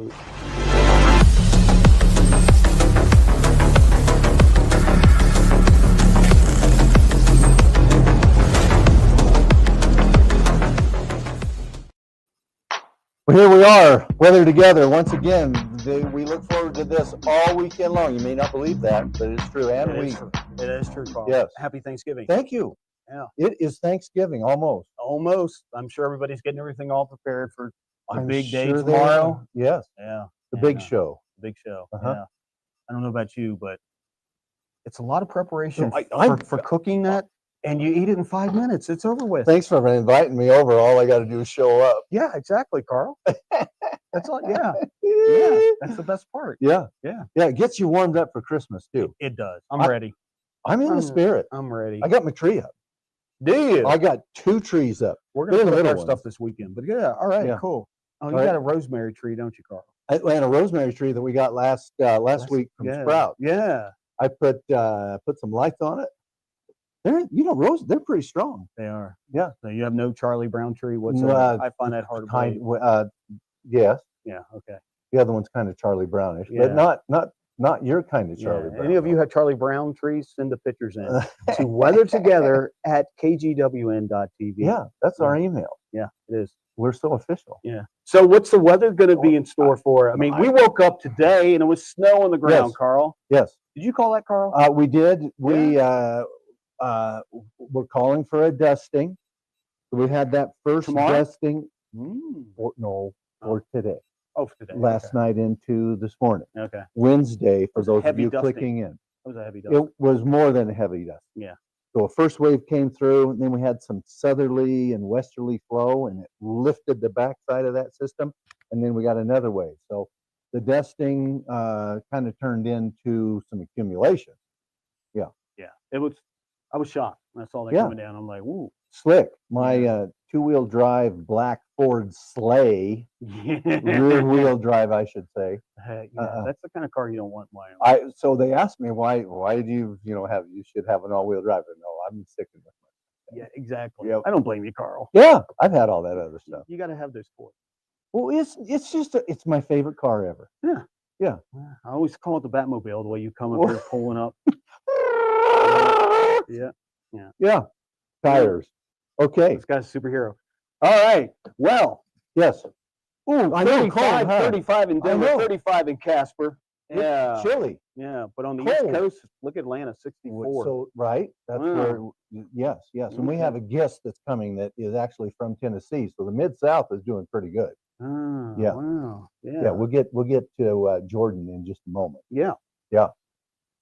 absolutely. Well, here we are, weather together once again. We look forward to this all weekend long. You may not believe that, but it's true. And It is true, Carl. Yes. Happy Thanksgiving. Thank you. Yeah. It is Thanksgiving almost. Almost. I'm sure everybody's getting everything all prepared for the I'm big day sure they tomorrow. are. Yes, Yeah. the yeah, big show. Big show. Uh-huh. Yeah. I don't know about you, but it's a lot of preparation I'm- for cooking that, and you eat it in 5 minutes. It's over with. Thanks for inviting me over. All I got to do is show up. Yeah, exactly, Carl. That's all. Yeah. Yeah. That's the best part. Yeah. Yeah. Yeah, it gets you warmed up for Christmas too. It does. I'm ready. I'm in the spirit. I'm ready. I got my tree up. Do you? I got 2 trees up. We're going to They're put up little our stuff ones. this weekend. But yeah, all right, Yeah. cool. Oh, you All right. got a rosemary tree, don't you, Carl? Atlanta rosemary tree that we got last week from yeah. Sprout. Yeah, I put some lights on it. They're pretty strong. they are. Yeah. So you have no Charlie Brown tree whatsoever. I find that hard to believe. Yes. Yeah. Okay. The other one's kind of Charlie Brownish, Yeah. but not your kind of Charlie Yeah. Brown. Any of you have Charlie Brown trees? Send the pictures in to weathertogether@kgwn.tv. Yeah, that's our email. Yeah, it is. We're so official. Yeah. So what's the weather going to be in store for? I mean, we woke up today and it was snow on the ground, Yes. Carl. Yes. Did you call that, Carl? We did. We're calling for a dusting. We had that first Tomorrow? dusting. Mm. For today. Oh, for today. Last night into this morning. Okay. Wednesday, for was those of heavy you dusting. clicking in. That was a heavy dust. It was more than a heavy dust. Yeah. So a first wave came through, and then we had some southerly and westerly flow, and it lifted the backside of that system. And then we got another wave. So the dusting kind of turned into some accumulation. Yeah. It was. I was shocked when I saw that Yeah. coming down. I'm like, ooh. Slick. My two-wheel drive black Ford Sleigh, rear wheel drive, I should say. That's the kind of car you don't want in Wyoming. So they asked me why do you should have an all-wheel drive. No, I'm sticking with Yeah, exactly. Yep. I don't blame you, Carl. Yeah, I've had all that other stuff. You got to have those sports. Well, it's just it's my favorite car ever. I always call it the Batmobile, the way you come up here pulling up. Yeah. Tires. Okay. This guy's a superhero. All right. Well, Yes. ooh, I know, 35, cold, huh? 35 in I Denver, know. 35 in Casper. Yeah. Chilly. Yeah. But on the East Cold. Coast, look at Atlanta, 64. So right. That's Wow. where. Yes. And we Okay. have a guest that's coming that is actually from Tennessee. So the Mid South is doing pretty good. Oh, Yeah. wow. Yeah. We'll get to Jordan in just a moment. Yeah. Yeah.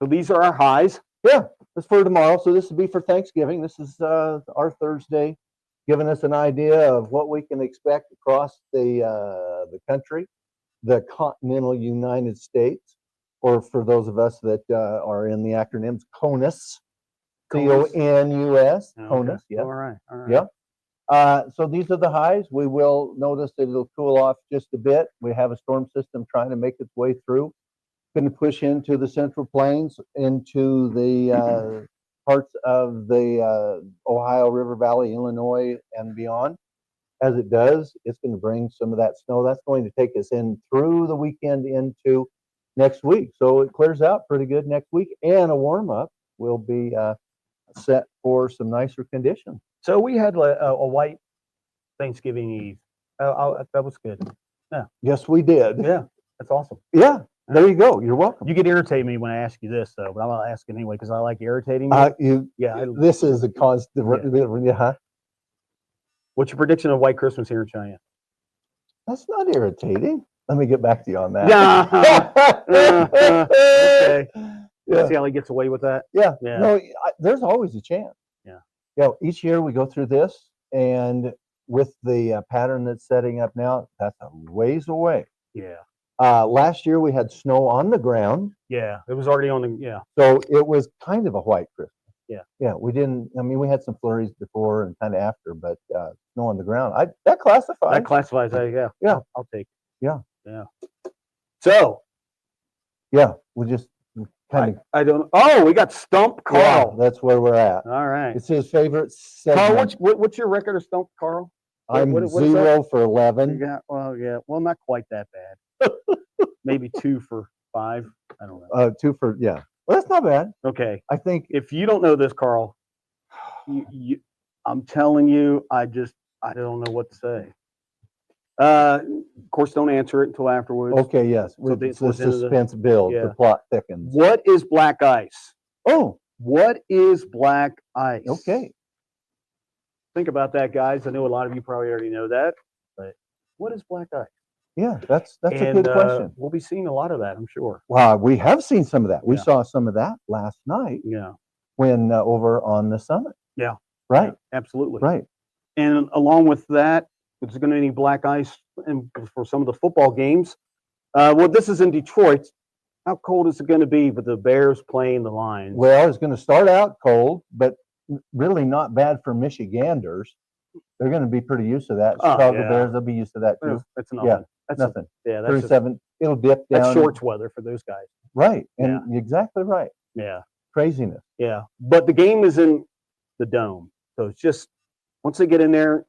So these are our highs. Yeah, that's for tomorrow. So this will be for Thanksgiving. This is our Thursday, giving us an idea of what we can expect across the country, the continental United States, or for those of us that are in the acronyms, CONUS, CONUS, CONUS. Yeah. All right. Yeah. So these are the highs. We will notice that it'll cool off just a bit. We have a storm system trying to make its way through. Going to push into the Central Plains, into the parts of the Ohio River Valley, Illinois, and beyond. As it does, it's going to bring some of that snow. That's going to take us in through the weekend into next week. So it clears out pretty good next week, and a warm up will be set for some nicer conditions. So we had a white Thanksgiving Eve. That was good. Yes, we did. Yeah, that's awesome. Yeah. There you go. You're welcome. You get irritate me when I ask you this, though, but I'm gonna ask it anyway because I like irritating you. This is a constant. Yeah. What's your prediction of White Christmas here in Cheyenne? That's not irritating. Let me get back to you on that. Okay. Yeah. See how he gets away with that? Yeah. Yeah. No, there's always a chance. Yeah. Yeah. Each year we go through this, and with the pattern that's setting up now, that's a ways away. Yeah. Last year we had snow on the ground, Yeah. It was already on the. Yeah. so it was kind of a white Christmas. Yeah. Yeah. We didn't. I mean, we had some flurries before and kind of after, but snow on the ground. That classifies. That classifies. Yeah. Yeah. I'll take. Yeah. Yeah. So Yeah. We just kind of. I don't. Oh, we got Stump Carl. Yeah, that's where we're at. All right. It's his favorite Carl, segment. what's your record of Stump, Carl? I'm what is 0 for You 11. got, well, yeah. Well, not quite that bad. Maybe 2 for 5. I don't know. 2 for, yeah. Well, that's not bad. Okay. I think, If you don't know this, Carl, I'm telling you, I don't know what to say. Of course, don't answer it until afterwards. okay, yes, with the- the towards the end of the- suspense builds, yeah. the plot thickens. What is black ice? Oh, What is black ice? okay. Think about that, guys. I know a lot of you probably already know that, but what is black ice? Yeah, that's a And, good question. We'll be seeing a lot of that, I'm sure. Wow, we have seen some of that. We Yeah. saw some of that last night Yeah. when over on the summit. Yeah. Right, Yeah, absolutely. right. And along with that, there's going to be black ice for some of the football games. Well, this is in Detroit. How cold is it going to be with the Bears playing the Lions? Well, it's going to start out cold, but really not bad for Michiganders. They're going to be pretty used to that. Oh, Chicago yeah. Bears, they'll be used to that too. That's nothing. Yeah, That's Nothing. yeah, that's just, 37. It'll dip down. that's shorts weather for those guys. Right, and exactly right. Yeah. Craziness. Yeah. But the game is in the dome. So it's just once they get in there,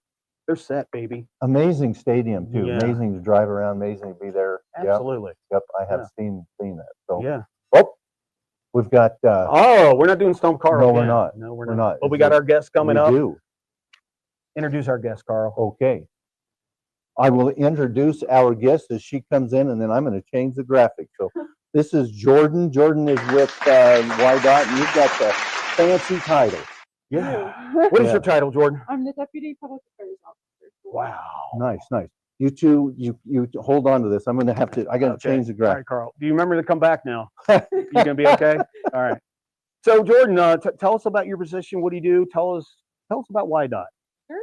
they're set, baby. Amazing stadium too. Yeah. Amazing to drive around. Amazing to be there. Yep, Absolutely. yep. I have Yeah. seen that. So Yeah. oh, we've got. Oh, we're not doing Stone Carl. No, we're again. not. No, We're we're not. not. But we Is got it- our guest coming we up. do. Introduce our guest, Carl. Okay. I will introduce our guest as she comes in, and then I'm going to change the graphic. So this is Jordan. Jordan is with YDOT, and you've got the fancy title. Yeah. What is Yeah. your title, Jordan? I'm the Deputy Public Affairs Officer. Wow. Nice, nice. You two, you hold on to this. I'm going to have to. I got to Okay. change the All graphic. right, Carl. Do you remember to come back now? You gonna be okay? All right. So, Jordan, tell us about your position. What do you do? Tell us about YDOT. Sure.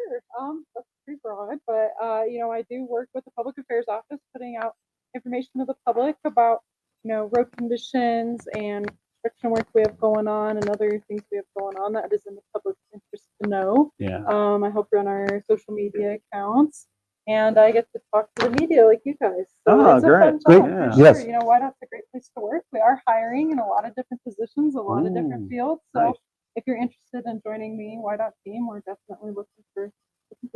That's pretty broad, but I do work with the Public Affairs Office, putting out information to the public about road conditions and construction work we have going on and other things we have going on that is in the public's interest to know. Yeah. I help run our social media accounts, and I get to talk to the media like you guys. So Ah, it's great. a fun Great. job. Yeah. For sure. Yes. YDOT's a great place to work. We are hiring in a lot of different positions, a lot of Ooh, different fields. So nice. if you're interested in joining me, YDOT team, we're definitely looking for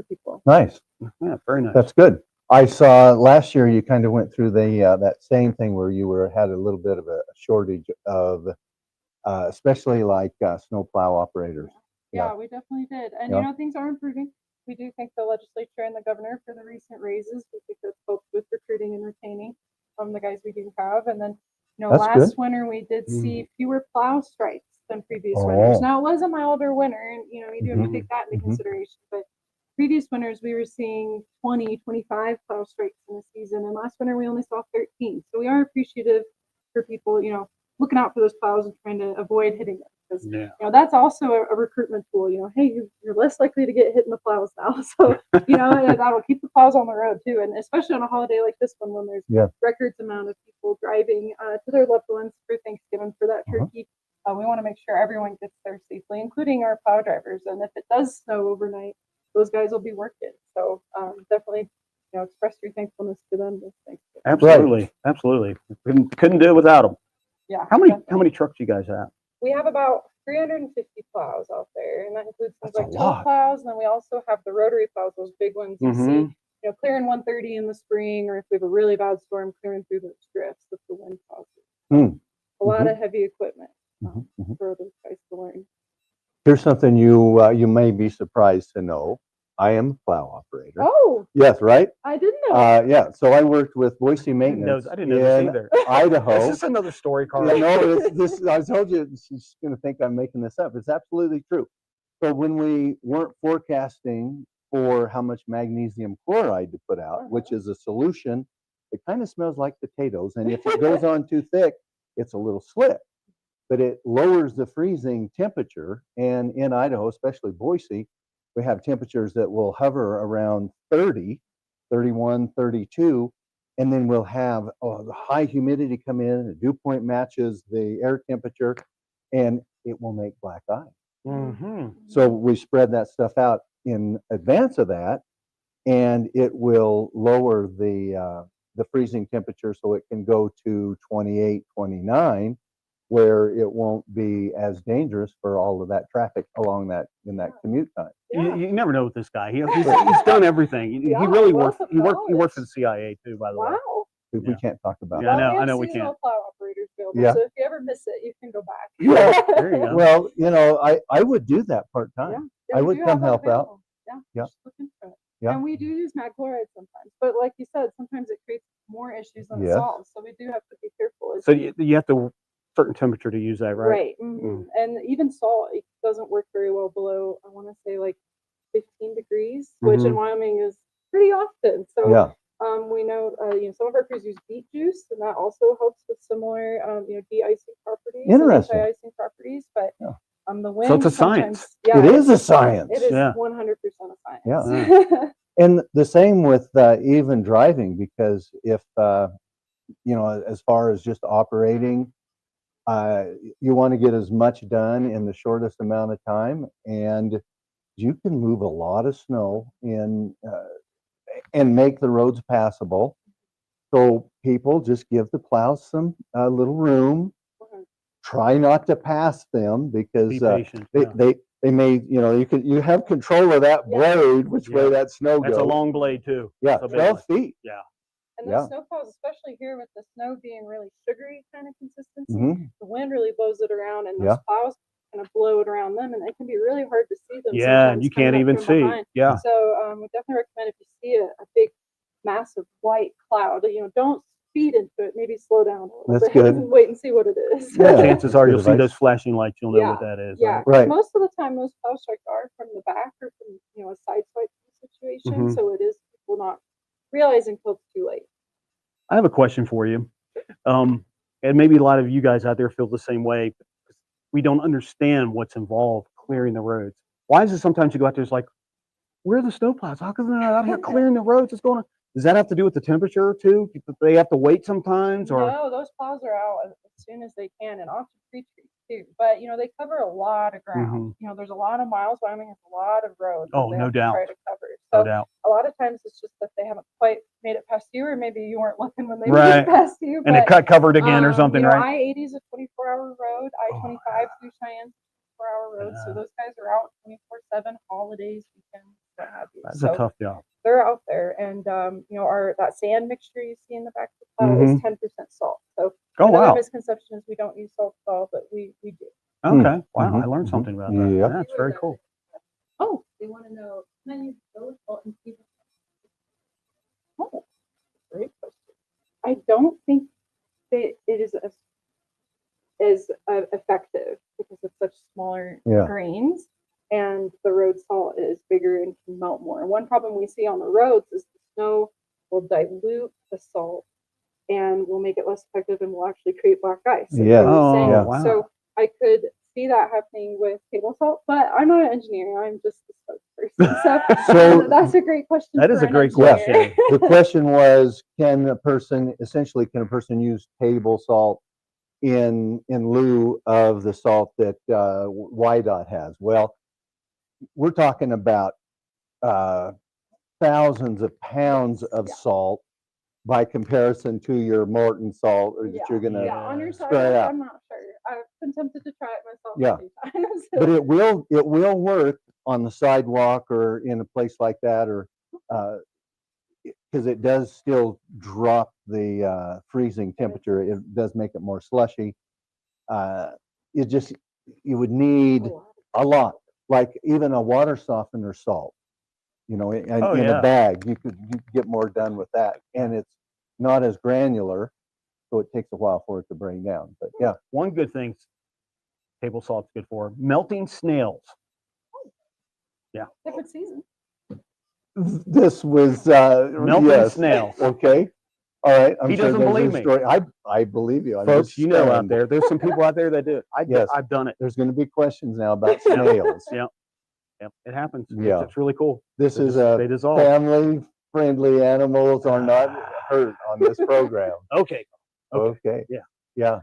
people. Nice. Yeah. Very nice. That's good. I saw last year you kind of went through the that same thing where you had a little bit of a shortage of, especially like snowplow operators. Yeah, we definitely did. And Yeah. things are improving. We do thank the legislature and the governor for the recent raises. We think that's helped with recruiting and retaining the guys we do have. And then, That's last good. winter we did see fewer plow strikes than previous winters. Oh. Now it was a milder winter, and you do have to Mhm. take that into Mhm. consideration. But previous winters we were seeing 20, 25 plow strikes in the season, and last winter we only saw 13. So we are appreciative for people, looking out for those plows and trying to avoid hitting them. Because Yeah. that's also a recruitment tool. Hey, you're less likely to get hit in the plows now, so that'll keep the plows on the road too. And especially on a holiday like this one, when there's Yeah. records amount of people driving to their loved ones for Thanksgiving for that Uh-huh. turkey, we want to make sure everyone gets there safely, including our plow drivers. And if it does snow overnight, those guys will be working. So definitely, express your thankfulness to them this Thanksgiving. Absolutely. Absolutely. Couldn't do it without them. Yeah. How many definitely. trucks do you guys have? We have about 350 plows out there, and that includes things That's a like tow lot. plows, and then we also have the rotary plows, those big ones you Mhm. see, clearing 130 in the spring, or if we have a really bad storm, clearing through those drifts with the wind plows. Mm. A lot of heavy equipment Mhm, mhm. for those guys to learn. Here's something you may be surprised to know. I am a plow operator. Oh, Yes, right? I didn't know. Yeah. So I worked with Boise I Maintenance didn't know this in either. Idaho. Is this another story, Carl? Yeah, no, it's this. I told you she's going to think I'm making this up. It's absolutely true. So when we weren't forecasting for how much magnesium chloride to put out, which is a solution, it kind of smells like potatoes, and if it goes on too thick, it's a little slick. But it lowers the freezing temperature, and in Idaho, especially Boise, we have temperatures that will hover around 30, 31, 32, and then we'll have the high humidity come in, the dew point matches the air temperature, and it will make black ice. Mm-hmm. So we spread that stuff out in advance of that, and it will lower the freezing temperature so it can go to 28, 29, where it won't be as dangerous for all of that traffic along that in that commute time. Yeah. You never know with this guy. He's done everything. He Yeah, really wealth worked. of He worked for the knowledge. CIA too, by the way. Wow. We Yeah. can't talk about Yeah, I that. know- Well, I know we seasonal can't. plow operators available, Yeah. so if you ever miss it, you can go back. Yeah. There you go. Well, you know, I would do that part-time. Yeah, I we would do come have that help out. available. Yeah. Yeah. Just look into it. Yeah. And we do use mag chloride sometimes, but like you said, sometimes it creates more issues than it Yes. solves. So we do have to be careful. So you have to certain temperature to use that, right? Right. And even salt, it doesn't work very well below, I want to say like 15 degrees, which in Mhm. Wyoming is pretty often. So Yeah. we know, some of our crews use beet juice, and that also helps with similar, de-icing properties, and Interesting. anti-icing properties. But Yeah. the wind. So it's a sometimes- science. Yeah, It is a science. It is Yeah. 100% a science. Yeah. And the same with even driving, because if as far as just operating, you want to get as much done in the shortest amount of time, and you can move a lot of snow in and make the roads passable. So people just give the plows some little room. Try not to pass them, because Be patient. they, yeah. they may, you have control of that Yeah. blade, which way Yeah. that snow That's goes. a long blade too. Yeah, It's a big 12 one. feet. And Yeah. those snow plows, especially here with the snow being really sugary kind of consistency, Mhm. the wind really blows it around, and those Yeah. plows kind of blow it around them, and it can be really hard to see them. Yeah, and sometimes you coming can't up even from see. behind. Yeah. So we definitely recommend, if you see a big, massive white cloud, don't speed into it. Maybe slow down a little That's bit good. and wait and see what it is. Yeah. Chances that's are good you'll see advice. those flashing lights. You'll know Yeah, what that is. Yeah, Right? 'cause Right. most of the time, those plow strikes are from the back or from a side swipe situation. Mhm. So it is people not realizing until it's too late. I have a question for you. And maybe a lot of you guys out there feel the same way. We don't understand what's involved clearing the roads. Why is it sometimes you go out there, it's like, where are the snowplows? How come they're not out here clearing the roads? What's going on? Does that have to do with the temperature too? Do they have to wait sometimes, or No, those plows are out as soon as they can, and often pre-treat too. But they cover a lot of ground. There's a lot of miles. Wyoming has a lot of roads. that Oh, they no have to try doubt. to cover. no So doubt? a lot of times it's just that they haven't quite made it past you, or maybe you weren't looking when they made Right. it past you. And it But, covered again or something, right? I-80 is a 24-hour road. I-25 through Cheyenne, 24-hour road. So Yeah. those guys are out 24/7, holidays, weekends, what have you. That's So a tough job. they're out there, and that sand mixture you see in the back of the plow Mhm. is 10% salt. So Oh another wow. misconception is we don't use salt at all, but we do. Okay. Wow. I Mhm. learned Mhm. something about that. Yep. That's very cool. Oh, they want to know, can I use those salt and pepper? Oh, great question. I don't think that it is as effective, because it's such smaller Yeah. grains, and the road salt is bigger and can melt more. And one problem we see on the roads is the snow will dilute the salt and will make it less effective, and will actually create black ice, like Yeah. you were Oh, saying. yeah. wow. So I could see that happening with table salt, but I'm not an engineer. I'm just the spokesperson. So- that's a great question. That is for a an great engineer. question. The question was, can a person use table salt in lieu of the salt that YDOT has? Well, we're talking about thousands of pounds of Yeah. salt by comparison to your Morton salt, or that you're gonna. Yeah, on your side, spread out. I'm not sure. I've been tempted to try it myself Yeah. a few times. But it will work on the sidewalk or in a place like that, or because it does still drop the freezing temperature. It does make it more slushy. You would need a lot, like even a water softener salt. In Oh, a yeah. bag, you could get more done with that, and it's not as granular, so it takes a while for it to break down. But yeah, One good thing table salt's good for melting snails. Different season. this was Melting yes. snails. Okay. All right. I'm He sure doesn't there's a believe me. story. I believe you. I'm Folks, just you know out saying, there, there's some people out there that do it. Yes. I've done it. there's going to be questions now about snails. Yeah. Yep, it happens. Yeah. It's really cool. This They is just- they a dissolve. family-friendly. Animals are not hurt on this program. Okay. Okay. Yeah. Yeah.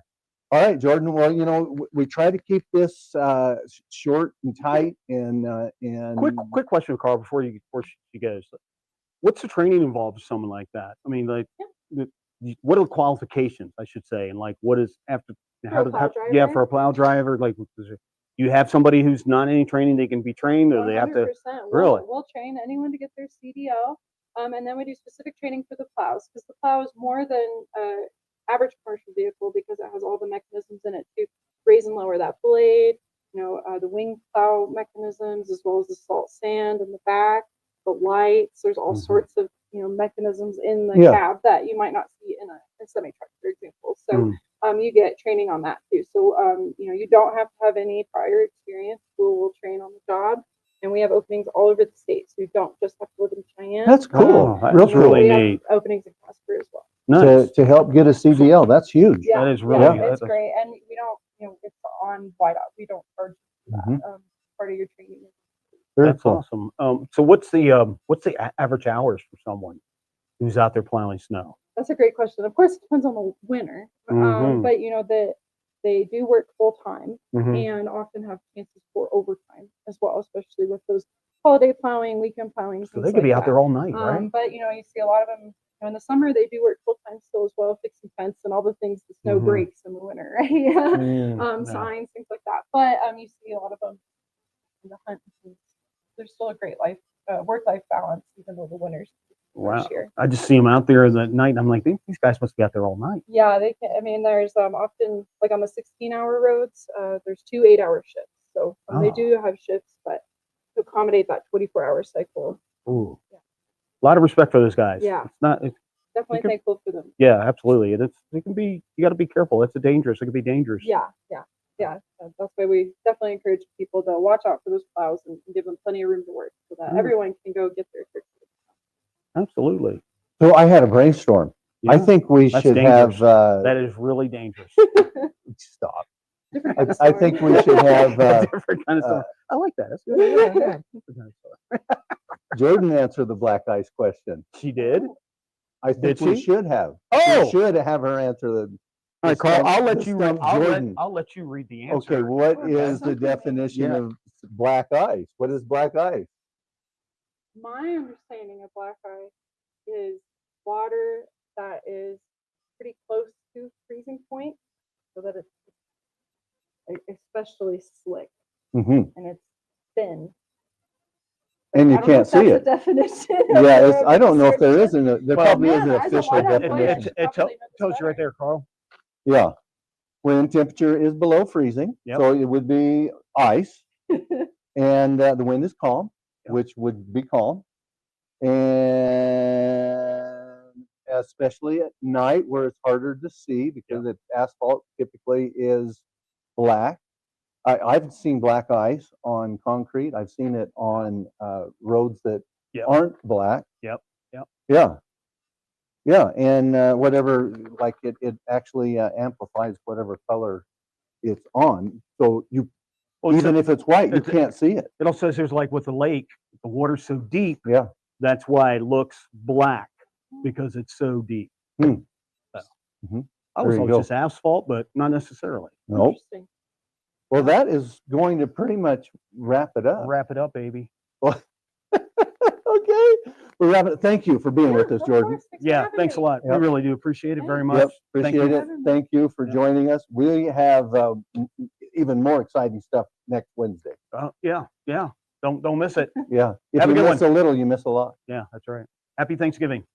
All right, Jordan. Well, we try to keep this short and tight, and Quick question, Carl, before she goes. What's the training involved with someone like that? I mean, like, what are the qualifications, I should say, and like, what is after? For a plow Yeah, driver? for a plow driver, like, you have somebody who's not any training, they can be trained, or they have to. 100%. Really? We'll train anyone to get their CDL. And then we do specific training for the plows, because the plow is more than average commercial vehicle, because it has all the mechanisms in it to raise and lower that blade, the wing plow mechanisms, as well as the salt sand in the back, the lights. There's all Mhm. sorts of mechanisms in the Yeah. cab that you might not see in a semi truck, for example. So Mm. you get training on that too. So you don't have to have any prior experience. We'll train on the job, and we have openings all over the state. So you don't just have to live in Cheyenne. That's cool. Wow, that's Real cool. really we have neat. openings in Casper as well. Nice. To help get a CDL. That's huge. Yeah, That is yeah, really- it's that's- great, and we don't, it's on white out. We don't charge for that. Mhm. Part of your training. Very That's cool. awesome. So what's the average hours for someone who's out there plowing snow? That's a great question. Of course, it depends on the winter, Mhm. but they do work full time Mhm. and often have chances for overtime as well, especially with those holiday plowing, weekend plowing. So they could be out there all night, right? But you see a lot of them in the summer. They do work full time still as well, fixing fence and all the things the snow Mhm. breaks in the winter, right? Mm. Yeah. Signs, things like that. But you see a lot of them in the hunt. There's still a great work-life balance, even though the winter's Wow. harsh here. I just see them out there at night, and I'm like, these guys must be out there all night. Yeah, they can. I mean, there's often, like on the 16-hour roads, there's 2 8-hour shifts. So they Oh. do have shifts, but to accommodate that 24-hour cycle. Ooh. Yeah. A lot of respect for those guys. Yeah. It's not. Definitely can- thankful for them. Yeah, absolutely. It can be. You got to be careful. It can be dangerous. Yeah. That's why we definitely encourage people to watch out for those plows and give them plenty of room to work, so that Mm. everyone can go get their quick. Absolutely. So I had a brainstorm. I Yeah. think we That's should dangerous. have, That is really dangerous. stop. Different kind of I storm. think we should have, A different kind of stuff. I like that. That's good. Yeah, yeah. Different kind of stuff. Jordan answer the black ice question. She did. I think Did we she? should have. Oh! We should have her answer the. All right, Carl. I'll let the you. stump Jordan. I'll let you read the answer. Okay, what Okay, is the sounds good. definition Yeah. of black ice? What is black ice? My understanding of black ice is water that is pretty close to freezing point, so that it's especially slick Hmm. and it's thin. And you I don't know can't if see that's it. a definition. Yeah, or I don't know if there description. isn't. There Well, probably man, is an that's a official lot of It, definition. it Probably know this tells you right better. there, Carl. Yeah. When temperature is below freezing, Yep. so it would be ice, and the wind is calm, Yep. which would be calm, and especially at night where it's harder to see because the asphalt typically is black. I've seen black ice on concrete. I've seen it on roads that Yep. aren't black. Yep. Yeah. Yeah, and whatever, like it actually amplifies whatever color it's on. So you, Well, even if it's white, you it's- can't see it. it also says there's like with the lake, the water's so deep. Yeah. That's why it looks black, because it's so deep. Hmm. So, Mhm. I There was you always go. just asphalt, but not necessarily. Nope. Interesting. Well, that is going to pretty much wrap it up. Wrap it up, baby. Okay. We're wrapping it. Thank you for being with Yeah, us, of Jordan. course. Thanks for Yeah, having thanks a me. lot. Yep. We really do appreciate it Yeah. very much. Yep, Thank appreciate you. it. Thank you for Yeah. joining us. We have even more exciting stuff next Wednesday. Yeah. Don't miss it. Yeah. If Have a you good miss a little, you miss a lot. Yeah, that's right. Happy Thanksgiving.